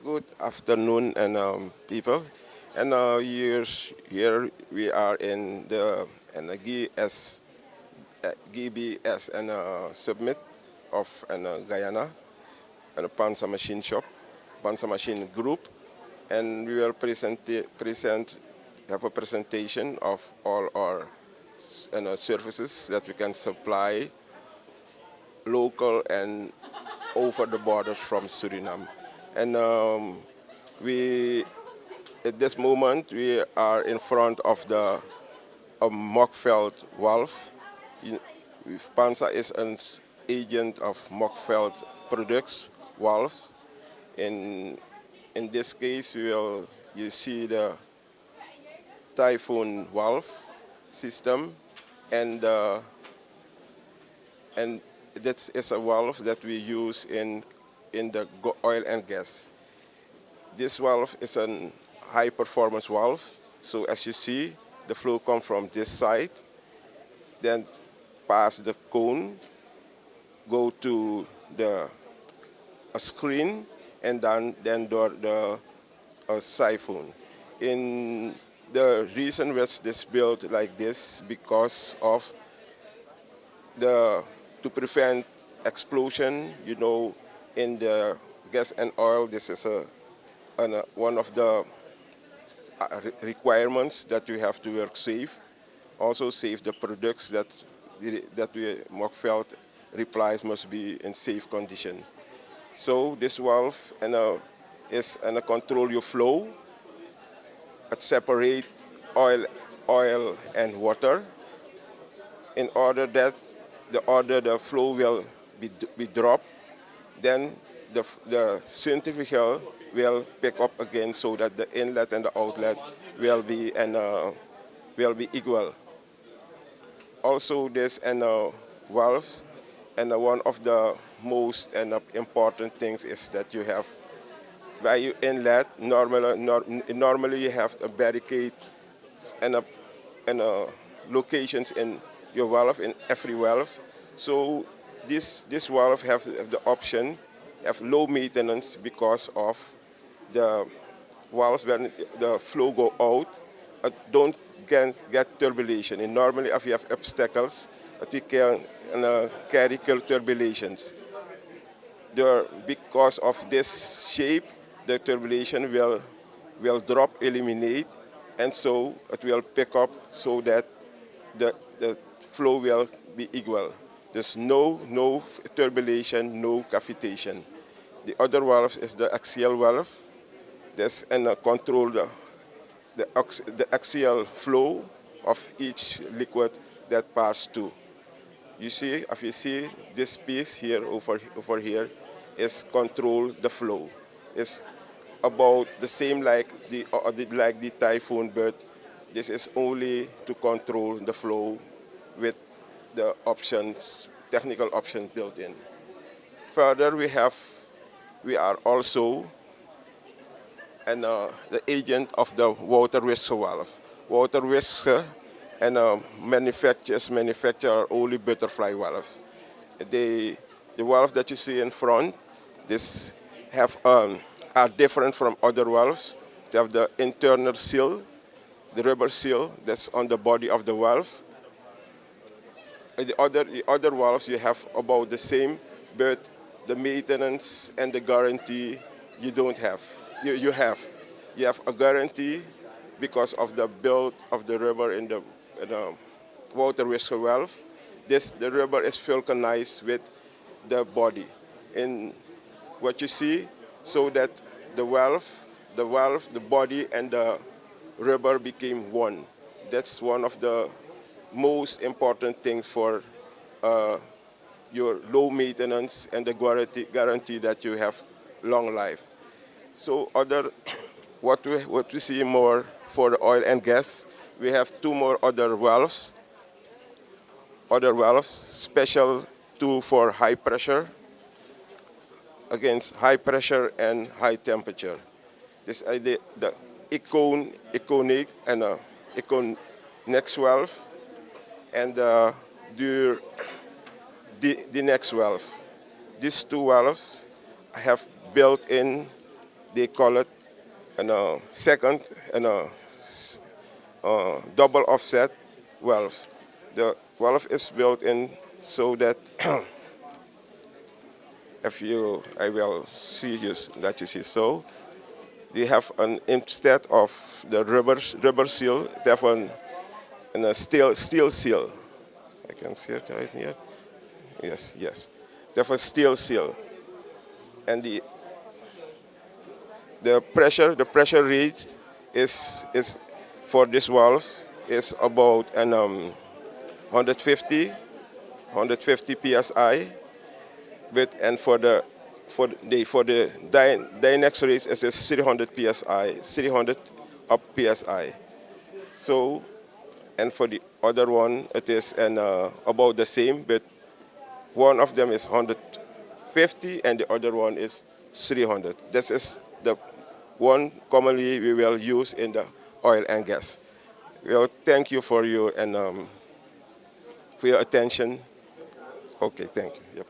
Good afternoon, and people. And here we are in the GBS and submit of Guyana and a Pansa Machine Shop, Pansa Machine Group, and we will have a presentation of all our services that we can supply local and over the borders from Suriname. And at this moment, we are in front of the Mockveld valve. Pansa is an agent of Mockveld products, valves. In this case, you see the Typhoon valve system, and that is a valve that we use in in the oil and gas. This valve is a high performance valve. So as you see, the flow comes from this side, then pass the cone, go to a screen, and then the siphon. In the reason which this built like this because of to prevent explosion, in the gas and oil. This is one of the requirements that you have to work safe. Also save the products that we Mockfeld replies must be in safe condition. So this valve is control your flow. It separate oil and water in order that the flow will be dropped. Then the centrifugal will pick up again so that the inlet and the outlet will be equal. Also, this valves, and one of the most important things is that you have by your inlet. Normally you have a barricade and locations in your valve, in every valve. So this valve have the option have low maintenance because of the valves when the flow go out, don't get turbulation. And normally if you have obstacles, we can carry turbulations. Because of this shape, the turbulation will drop, eliminate, and so it will pick up so that the flow will be equal. There's no turbulation, no cavitation. The other valve is the axial valve. This control the axial flow of each liquid that pass to. If you see this piece here over here is control the flow. It's about the same like the typhoon, but this is only to control the flow with the options, technical options built in. Further, we are also the agent of the water whisker valve. Water whisker manufacture only butterfly valves. The valves that you see in front, this are different from other valves. They have the internal seal, the rubber seal that's on the body of the valve. The other valves you have about the same, but the maintenance and the guarantee you don't have. You have a guarantee because of the build of the rubber in the water whisker valve. The rubber is vulcanized with the body. In what you see, so that the body, and the rubber became one. That's one of the most important things for your low maintenance and the guarantee that you have long life. So what we see more for the oil and gas, we have two more other valves, special two for high pressure, against high pressure and high temperature. This is the iconic and next valve, and the next valve. These two valves have built in, they call it second double offset valves. The valve is built in so that I will see you that you see. So they have instead of the rubber seal, they have a steel seal. I can see it right here. Yes. They have a steel seal, and the pressure rate is for these valves is about 150 psi. And for the Dynex race it is 300 psi, 300 up psi. So, and for the other one it is about the same, but one of them is 150 50 and the other one is 300. This is the one commonly we will use in the oil and gas. Well, thank you for your attention. Okay, thank you. Yep.